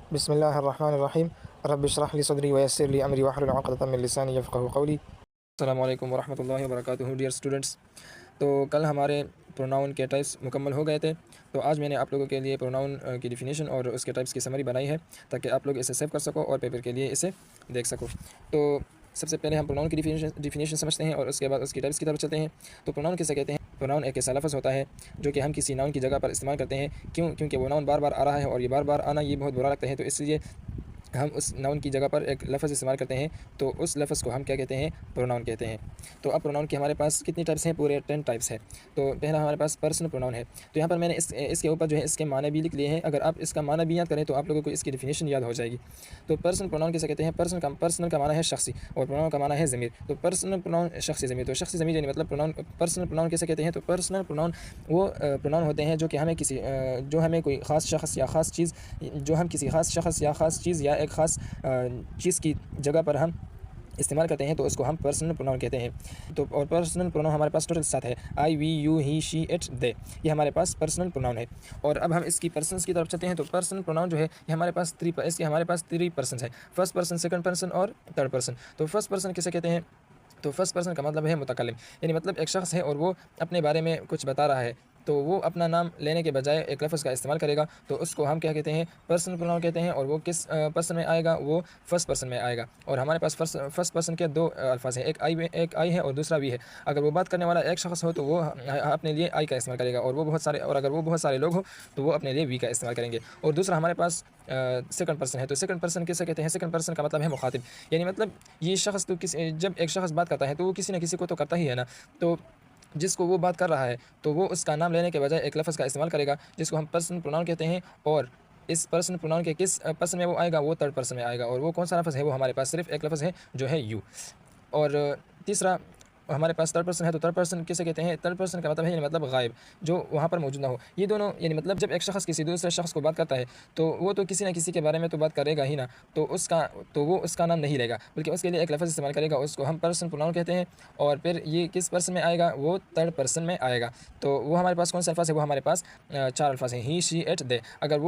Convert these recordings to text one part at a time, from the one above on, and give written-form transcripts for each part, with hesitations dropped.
बिस्मिल्लाहिर्रहमानिर्रहीम। रब्बि इश्रह ली सदरी व यस्सिर ली अमरी वहलुल उक़दतम मिन लिसानी यफ़क़हू क़ौली। अस्सलामु अलैकुम व रहमतुल्लाहि व बरकातुहू। डियर स्टूडेंट्स, तो कल हमारे प्रोनाउन के टाइप्स मुकम्मल हो गए थे। तो आज मैंने आप लोगों के लिए प्रोनाउन की डिफिनेशन और उसके टाइप्स की समरी बनाई है ताकि आप लोग इसे सेव कर सको और पेपर के लिए इसे देख सको। तो सबसे पहले हम प्रोनाउन की डिफिनेशन समझते हैं और उसके बाद उसकी टाइप्स की तरफ चलते हैं। तो प्रोनाउन किसे कहते हैं? प्रोनाउन एक ऐसा लफ्ज़ होता है जो कि हम किसी नाउन की जगह पर इस्तेमाल करते हैं। क्योंकि वो नाउन बार बार आ रहा है और ये बार बार आना ये बहुत बुरा लगता है, तो इसलिए हम उस नाउन की जगह पर एक लफ्ज़ इस्तेमाल करते हैं। तो उस लफ्ज़ को हम क्या कहते हैं? प्रोनाउन कहते हैं। तो अब प्रोनाउन के हमारे पास कितनी टाइप्स हैं? पूरे 10 टाइप्स है। तो पहला हमारे पास पर्सनल प्रोनाउन है। तो यहाँ पर मैंने इसके ऊपर जो है इसके माने भी लिख लिए हैं। अगर आप इसका माना भी याद करें तो आप लोगों को इसकी डिफिनेशन याद हो जाएगी। तो पर्सनल प्रोनाउन किसे कहते हैं? पर्सनल का माना है शख्सी और प्रोनाउन का माना है ज़मीर। तो पर्सनल प्रोनाउन शख्सी ज़मीर, तो शख्सी ज़मीर यानी मतलब प्रोनाउन। पर्सनल प्रोनाउन किसे कहते हैं? तो पर्सनल प्रोनाउन वो प्रोनाउन होते हैं जो कि हमें किसी जो हमें कोई ख़ास शख्स या ख़ास चीज़, जो हम किसी ख़ास शख्स या ख़ास चीज़ या एक ख़ास चीज़ की जगह पर हम इस्तेमाल करते हैं, तो उसको हम पर्सनल प्रोनाउन कहते हैं। तो और पर्सनल प्रोनाउन हमारे पास टोटल 7 है। I, we, you, he, she, it, they. ये हमारे पास पर्सनल प्रोनाउन है। और अब हम इसकी पर्सन्स की तरफ चलते हैं। तो पर्सनल प्रोनाउन जो है ये हमारे पास हमारे पास 3 पर्सन्स है। फर्स्ट पर्सन, सेकंड पर्सन और थर्ड पर्सन। तो फर्स्ट पर्सन किसे कहते हैं? तो फर्स्ट पर्सन का मतलब है मुतकल्लिम, यानी मतलब एक शख्स है और वो अपने बारे में कुछ बता रहा है, तो वो अपना नाम लेने के बजाय एक लफ्ज़ का इस्तेमाल करेगा, तो उसको हम क्या कहते हैं? पर्सनल प्रोनाउन कहते हैं। और वो किस पर्सन में आएगा? वो फर्स्ट पर्सन में आएगा। और हमारे पास फर्स्ट पर्सन के 2 अल्फाज हैं, एक आई है और दूसरा वी है। अगर वो बात करने वाला एक शख्स हो तो वो अपने लिए आई का इस्तेमाल करेगा, और अगर वो बहुत सारे लोग हो तो वो अपने लिए वी का इस्तेमाल करेंगे। और दूसरा हमारे पास सेकंड पर्सन है। तो सेकंड पर्सन किसे कहते हैं? सेकंड पर्सन का मतलब है मुखातिब, यानी मतलब ये शख्स तो जब एक शख्स बात करता है तो वो किसी न किसी को तो करता ही है ना। तो जिसको वो बात कर रहा है तो वो उसका नाम लेने के बजाय एक लफ्ज़ का इस्तेमाल करेगा जिसको हम पर्सनल प्रोनाउन कहते हैं। और इस पर्सनल प्रोनाउन के किस पर्सन में वो आएगा? वो थर्ड पर्सन में आएगा। और वो कौन सा लफ्ज़ है? वो हमारे पास सिर्फ एक लफ्ज़ है जो है यू। और तीसरा हमारे पास थर्ड पर्सन है। तो थर्ड पर्सन किसे कहते हैं? थर्ड पर्सन का मतलब है यानी मतलब गायब, जो वहाँ पर मौजूद ना हो। ये दोनों यानी मतलब जब एक शख्स किसी दूसरे शख्स को बात करता है तो वो तो किसी न किसी के बारे में तो बात करेगा ही ना, तो वो उसका नाम नहीं लेगा, बल्कि उसके लिए एक लफ्ज़ इस्तेमाल करेगा, उसको हम पर्सन प्रोनाउन कहते हैं। और फिर ये किस पर्सन में आएगा? वो थर्ड पर्सन में आएगा। तो वो हमारे पास कौन से अल्फाज है? वो हमारे पास 4 अल्फाज हैं, ही, शी, इट, दे। अगर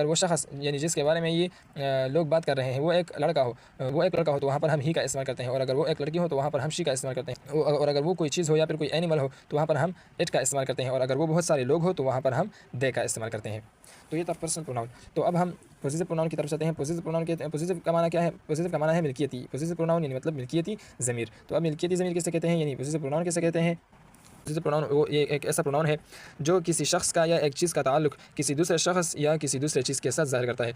वो शख्स यानी जिसके बारे में ये लोग बात कर रहे हैं वो एक लड़का हो तो वहाँ पर हम ही का इस्तेमाल करते हैं। और अगर वो एक लड़की हो तो वहाँ पर हम शी का इस्तेमाल करते हैं। और अगर वो कोई चीज़ हो या फिर कोई एनिमल हो तो वहाँ पर हम इट का इस्तेमाल करते हैं। और अगर वो बहुत सारे लोग हो तो वहाँ पर हम दे का इस्तेमाल करते हैं। तो ये था पर्सनल प्रोनाउन। तो अब हम पॉजिटिव प्रोनाउन की तरफ चलते हैं। पॉजिटिव प्रोनाउन कहते हैं, पॉजिटिव का माना क्या है? पॉजिटिव का माना है मिल्कियती। पॉजिटिव प्रोनाउन यानी मतलब मिल्कियती ज़मीर। तो अब मिल्कियती ज़मीर किसे कहते हैं, यानी पॉजिटिव प्रोनाउन किसे कहते हैं? पॉजिटिव प्रोनाउन वो ये एक ऐसा प्रोनाउन है जो किसी शख्स का या एक चीज़ का ताल्लुक किसी दूसरे शख्स या किसी दूसरे चीज़ के साथ ज़ाहिर करता है,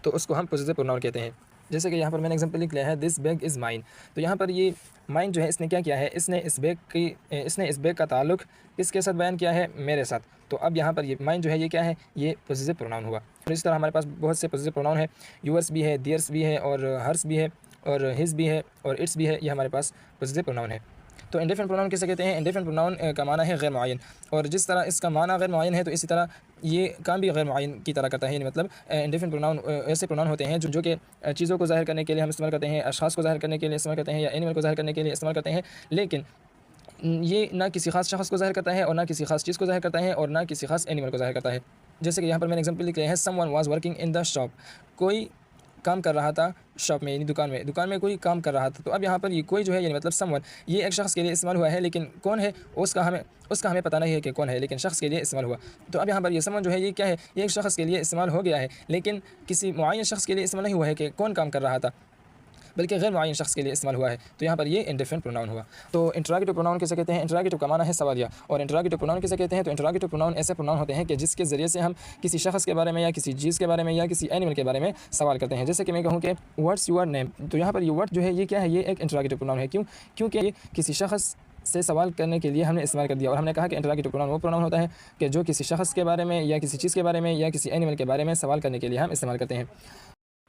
तो उसको हम पॉजिटिव प्रोनाउन कहते हैं। जैसे कि यहाँ पर मैंने एग्जांपल लिख लिया है, दिस बैग इज़ माइन। तो यहाँ पर ये माइन जो है इसने क्या किया है? इसने इस बैग का ताल्लुक किसके साथ बयान किया है? मेरे साथ। तो अब यहाँ पर ये माइन जो है ये क्या है? ये पॉजिटिव प्रोनाउन हुआ। और इस तरह हमारे पास बहुत से पॉजिटिव प्रोनाउन है। यूअर्स भी है, देयर्स भी है, और हर्स भी है, और हिज भी है, और इट्स भी है। ये हमारे पास पॉजिटिव प्रोनाउन है। तो इंडेफिनिट प्रोनाउन किसे कहते हैं? इंडेफिनिट प्रोनाउन का माना है गैर मुअय्यन। और जिस तरह इसका माना गैर मुअय्यन है तो इसी तरह ये काम भी गैर मुअय्यन की तरह करता है। यानी मतलब इंडेफिनिट प्रोनाउन ऐसे प्रोनाउन होते हैं जो कि चीज़ों को ज़ाहिर करने के लिए हम इस्तेमाल करते हैं, अशख़ास को ज़ाहिर करने के लिए इस्तेमाल करते हैं, या एनिमल को ज़ाहिर करने के लिए इस्तेमाल करते हैं। लेकिन ये ना किसी ख़ास शख़्स को ज़ाहिर करता है, और ना किसी ख़ास चीज़ को ज़ाहिर करता है, और ना किसी ख़ास एनिमल को ज़ाहिर करता है। जैसे कि यहाँ पर मैंने एग्जांपल लिख लिया है, someone was working in the shop. कोई काम कर रहा था शॉप में, यानी दुकान में कोई काम कर रहा था। तो अब यहाँ पर ये कोई जो है यानी मतलब समवन, ये एक शख्स के लिए इस्तेमाल हुआ है, लेकिन कौन है उसका हमें पता नहीं है कि कौन है, लेकिन शख्स के लिए इस्तेमाल हुआ। तो अब यहाँ पर ये समवन जो है ये क्या है? ये एक शख्स के लिए इस्तेमाल हो गया है, लेकिन किसी मुअय्यन शख्स के लिए इस्तेमाल नहीं हुआ है कि कौन काम कर रहा था, बल्कि गैर मुअय्यन शख्स के लिए इस्तेमाल हुआ है। तो यहाँ पर ये इंडेफिनिट प्रोनाउन हुआ। तो इंटरोगेटिव प्रोनाउन किसे कहते हैं? इंटरोगेटिव का माना है सवालिया। और इंटरोगेटिव प्रोनाउन किसे कहते हैं? तो इंटरोगेटिव प्रोनाउन ऐसे प्रोनाउन होते हैं कि जिसके ज़रिए से हम किसी शख्स के बारे में या किसी चीज़ के बारे में या किसी एनिमल के बारे में सवाल करते हैं। जैसे कि मैं कहूँ कि व्हाट्स योर नेम, तो यहाँ पर ये व्हाट जो है ये क्या है? ये एक इंटरोगेटिव प्रोनाउन है। क्योंकि ये किसी शख्स से सवाल करने के लिए हमने इस्तेमाल कर दिया। और हमने कहा कि इंटरोगेटिव प्रोनाउन वो प्रोनाउन होता है कि जो किसी शख्स के बारे में या किसी चीज़ के बारे में या किसी एनिमल के बारे में सवाल करने के लिए हम इस्तेमाल करते हैं।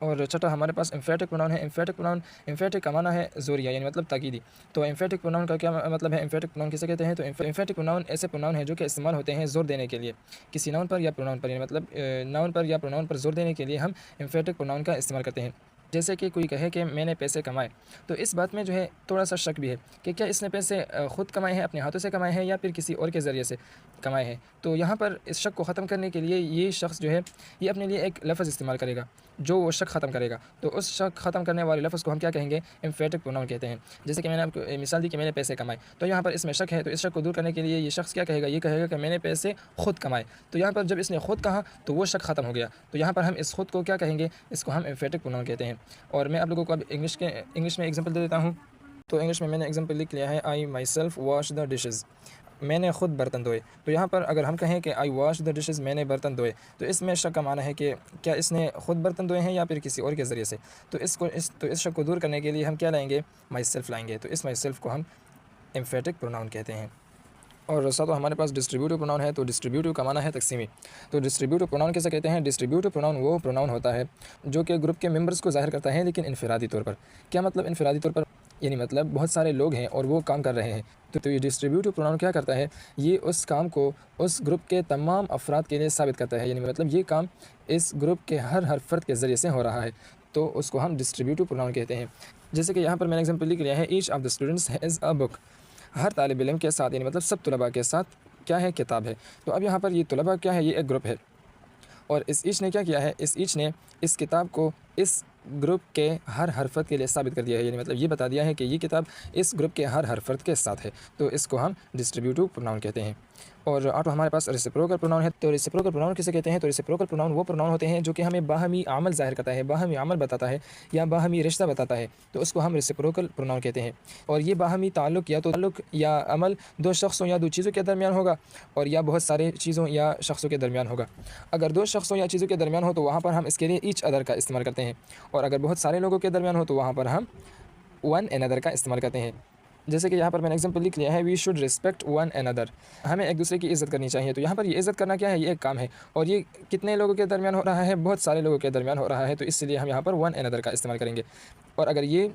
और छठा हमारे पास एम्फेटिक प्रोनाउन है। एम्फेटिक का माना है ज़ोरिया, यानी मतलब ताकीदी। तो एम्फेटिक प्रोनाउन का क्या मतलब है? एम्फेटिक प्रोनाउन किसे कहते हैं? तो एम्फेटिक प्रोनाउन ऐसे प्रोनाउन है जो कि इस्तेमाल होते हैं ज़ोर देने के लिए किसी नाउन पर या प्रोनाउन पर, यानी मतलब नाउन पर या प्रोनाउन पर ज़ोर देने के लिए हम एम्फेटिक प्रोनाउन का इस्तेमाल करते हैं। जैसे कि कोई कहे कि मैंने पैसे कमाए, तो इस बात में जो है थोड़ा सा शक भी है कि क्या इसने पैसे ख़ुद कमाए हैं, अपने हाथों से कमाए हैं या फिर किसी और के ज़रिए से कमाए हैं। तो यहाँ पर इस शक को ख़त्म करने के लिए ये शख्स जो है ये अपने लिए एक लफ्ज़ इस्तेमाल करेगा जो वो शक ख़त्म करेगा। तो उस शक ख़त्म करने वाले लफ्ज़ को हम क्या कहेंगे, एम्फेटिक प्रोनाउन कहते हैं। जैसे कि मैंने आपको मिसाल दी कि मैंने पैसे कमाए, तो यहाँ पर इसमें शक है, तो इस शक को दूर करने के लिए ये शख्स क्या कहेगा, ये कहेगा कि मैंने पैसे ख़ुद कमाए। तो यहाँ पर जब इसने ख़ुद कहा तो वो शक ख़त्म हो गया। तो यहाँ पर हम इस ख़ुद को क्या कहेंगे, इसको हम एम्फेटिक प्रोनाउन कहते हैं। और मैं आप लोगों को अब इंग्लिश में एग्जांपल दे देता हूँ। तो इंग्लिश में मैंने एग्जांपल लिख लिया है, I myself wash the dishes, मैंने ख़ुद बर्तन धोए। तो यहाँ पर अगर हम कहें कि आई वॉश द डिशेज़, मैंने बर्तन धोए, तो इसमें शक का माना है कि क्या इसने ख़ुद बर्तन धोए हैं या फिर किसी और के ज़रिए से। तो इस शक को दूर करने के लिए हम क्या लाएंगे, माई सेल्फ लाएंगे। तो इस माई सेल्फ को हम एम्फेटिक प्रोनाउन कहते हैं। और साथ हमारे पास डिस्ट्रीब्यूटिव प्रोनाउन है। तो डिस्ट्रीब्यूटिव का माना है तकसीमी। तो डिस्ट्रीब्यूटिव प्रोनाउन कैसे कहते हैं, डिस्ट्रीब्यूटिव प्रोनाउन वो प्रोनाउन होता है जो कि ग्रुप के मेंबर्स को ज़ाहिर करता है लेकिन इनफरादी तौर पर। क्या मतलब इनफरादी तौर पर, यानी मतलब बहुत सारे लोग हैं और वो काम कर रहे हैं। तो ये डिस्ट्रीब्यूटिव प्रोनाउन क्या करता है, ये उस काम को उस ग्रुप के तमाम अफराद के लिए साबित करता है, यानी मतलब ये काम इस ग्रुप के हर फ़र्द के ज़रिए से हो रहा है, तो उसको हम डिस्ट्रीब्यूटिव प्रोनाउन कहते हैं। जैसे कि यहाँ पर मैंने एग्जाम्पल लिख लिया है, each of the students has a book, हर तालिब इल्म के साथ, यानी मतलब सब तलबा के साथ क्या है, किताब है। तो अब यहाँ पर ये तलबा क्या है, ये एक ग्रुप है और इस ईच ने क्या किया है, इस ईच ने इस किताब को इस ग्रुप के हर फ़र्द के लिए साबित कर दिया है, यानी मतलब ये बता दिया है कि ये किताब इस ग्रुप के हर फ़र्द के साथ है। तो इसको हम डिस्ट्रीब्यूटिव प्रोनाउन कहते हैं। और ऑटो हमारे पास रेसिप्रोकल प्रोनाउन है। तो रेसिप्रोकल प्रोनाउन किसे कहते हैं, तो रेसिप्रोकल प्रोनाउन वो प्रोनाउन होते हैं जो कि हमें बाहमी अमल ज़ाहिर करता है, बाहमी अमल बताता है या बाहमी रिश्ता बताता है, तो उसको हम रेसिप्रोकल प्रोनाउन कहते हैं। और ये बाहमी ताल्लुक़ या तो ताल्लुक़ या अमल दो शख्सों या दो चीज़ों के दरमियान होगा और या बहुत सारे चीज़ों या शख्सों के दरमियान होगा। अगर दो शख्सों या चीज़ों के दरमियान हो तो वहाँ पर हम इसके लिए ईच अदर का इस्तेमाल करते हैं, और अगर बहुत सारे लोगों के दरमियान हो तो वहाँ पर हम वन अनदर का इस्तेमाल करते हैं। जैसे कि यहाँ पर मैंने एग्जांपल लिख लिया है, we should respect one another, हमें एक दूसरे की इज़्ज़त करनी चाहिए। तो यहाँ पर ये इज़्ज़त करना क्या है, ये एक काम है और ये कितने लोगों के दरमियान हो रहा है, बहुत सारे लोगों के दरमियान हो रहा है, तो इसलिए हम यहाँ पर वन अनदर का इस्तेमाल करेंगे। और अगर ये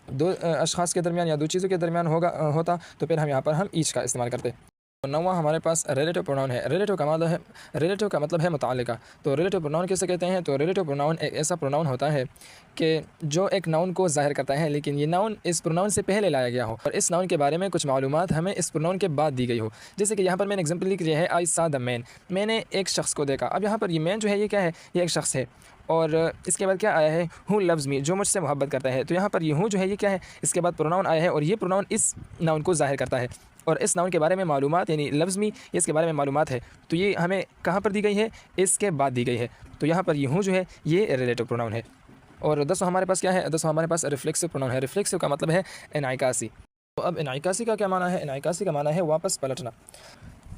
दो अशख़ास के दरमियान या दो चीज़ों के दरमियान होता तो फिर हम यहाँ पर हम ईच का इस्तेमाल करते। तो नौवां हमारे पास रिलेटिव प्रोनाउन है। रिलेटिव का मतलब है मुताल्लिका। तो रिलेटिव प्रोनाउन किसे कहते हैं, तो रिलेटिव प्रोनाउन एक ऐसा प्रोनाउन होता है कि जो एक नाउन को ज़ाहिर करता है लेकिन ये नाउन इस प्रोनाउन से पहले लाया गया हो और इस नाउन के बारे में कुछ मालूमात हमें इस प्रोनाउन के बाद दी गई हो। जैसे कि यहाँ पर मैंने एग्जांपल लिख लिया है, आई सा द मैन, मैंने एक शख्स को देखा। अब यहाँ पर ये मैन जो है ये क्या है, ये एक शख्स है और इसके बाद क्या आया है, हु लव्स मी, जो मुझसे मोहब्बत करता है। तो यहाँ पर ये हूँ जो है ये क्या है, इसके बाद प्रोनाउन आया है और ये प्रोनाउन इस नाउन को ज़ाहिर करता है और इस नाउन के बारे में मालूमात यानी लफ्ज़ मी ये इसके बारे में मालूमात है। तो ये हमें कहाँ पर दी गई है, इसके बाद दी गई है। तो यहाँ पर ये हूँ जो है ये रिलेटिव प्रोनाउन है। और 10वां हमारे पास क्या है, 10वां हमारे पास रिफ्लेक्सिव प्रोनाउन है। रिफ्लेक्सिव का मतलब है इनइकासी। तो अब इनइकासी का क्या माना है, इनइकासी का माना है वापस पलटना।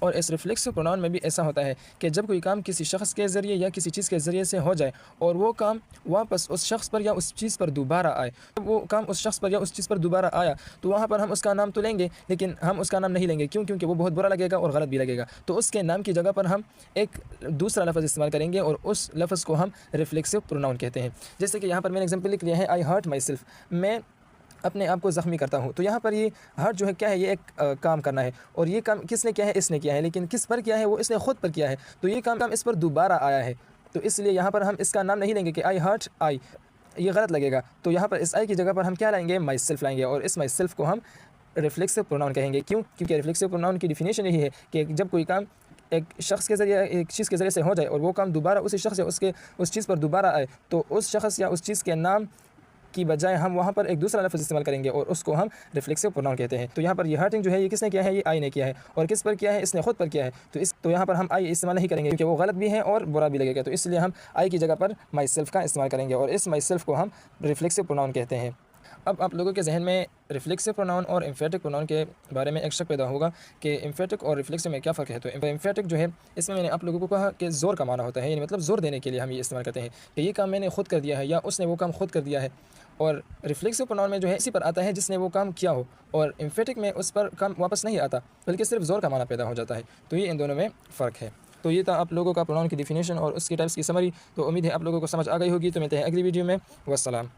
और इस रिफ्लेक्सिव प्रोनाउन में भी ऐसा होता है कि जब कोई काम किसी शख्स के ज़रिए या किसी चीज़ के ज़रिए से हो जाए और वो काम वापस उस शख्स पर या उस चीज़ पर दोबारा आए, जब वो काम उस शख्स पर या उस चीज़ पर दोबारा आया तो वहाँ पर हम उसका नाम तो लेंगे लेकिन हम उसका नाम नहीं लेंगे। क्यों? क्योंकि वो बहुत बुरा लगेगा और गलत भी लगेगा। तो उसके नाम की जगह पर हम एक दूसरा लफ्ज़ इस्तेमाल करेंगे और उस लफ्ज़ को हम रिफ्लेक्सिव प्रोनाउन कहते हैं। जैसे कि यहाँ पर मैंने एग्जाम्पल लिख लिया है, आई हर्ट माई सेल्फ, मैं अपने आप को ज़ख्मी करता हूँ। तो यहाँ पर ये हर्ट जो है क्या है, ये एक काम करना है और ये काम किसने किया है, इसने किया है, लेकिन किस पर किया है, वो इसने ख़ुद पर किया है। तो ये काम इस पर दोबारा आया है, तो इसलिए यहाँ पर हम इसका नाम नहीं लेंगे कि आई हर्ट आई, ये गलत लगेगा। तो यहाँ पर इस आई की जगह पर हम क्या लाएंगे, माई सेल्फ लाएंगे और इस माई सेल्फ को हम रिफ्लेक्सिव प्रोनाउन कहेंगे। क्यों? क्योंकि रिफ्लेक्सिव प्रोनाउन की डिफिनेशन यही है कि जब कोई काम एक शख्स के ज़रिए एक चीज़ के ज़रिए से हो जाए और वो काम दोबारा उसी शख्स या उस चीज़ पर दोबारा आए, तो उस शख्स या उस चीज़ के नाम की बजाय हम वहाँ पर एक दूसरा लफ्ज़ इस्तेमाल करेंगे और उसको हम रिफ्लेक्सिव प्रोनाउन कहते हैं। तो यहाँ पर ये हर्टिंग जो है ये किसने किया है, ये आई ने किया है और किस पर किया है, इसने खुद पर किया है। तो यहाँ पर हम आई इस्तेमाल नहीं करेंगे क्योंकि वो गलत भी है और बुरा भी लगेगा। तो इसलिए हम आई की जगह पर माई सेल्फ का इस्तेमाल करेंगे और इस माई सेल्फ को हम रिफ्लेक्सिव प्रोनाउन कहते हैं। अब आप लोगों के जहन में रिफ्लेक्सिव प्रोनाउन और एम्फेटिक प्रोनाउन के बारे में एक शक पैदा होगा कि एम्फेटिक और रिफ्लेक्सिव में क्या फ़र्क है। तो एम्फेटिक जो है इसमें मैंने आप लोगों को कहा कि ज़ोर का माना होता है, यानी मतलब ज़ोर देने के लिए हम ये इस्तेमाल करते हैं कि ये काम मैंने खुद कर दिया है या उसने वो काम खुद कर दिया है। और रिफ्लेक्सिव प्रोनाउन में जो है इसी पर आता है जिसने वो काम किया हो और एम्फेटिक में उस पर काम वापस नहीं आता बल्कि सिर्फ ज़ोर का माना पैदा हो जाता है। तो ये इन दोनों में फ़र्क है। तो ये था आप लोगों का प्रोनाउन की डिफिनेशन और उसकी टाइप्स की समरी। तो उम्मीद है आप लोगों को समझ आ गई होगी। तो मिलते हैं अगली वीडियो में। वस्सलाम।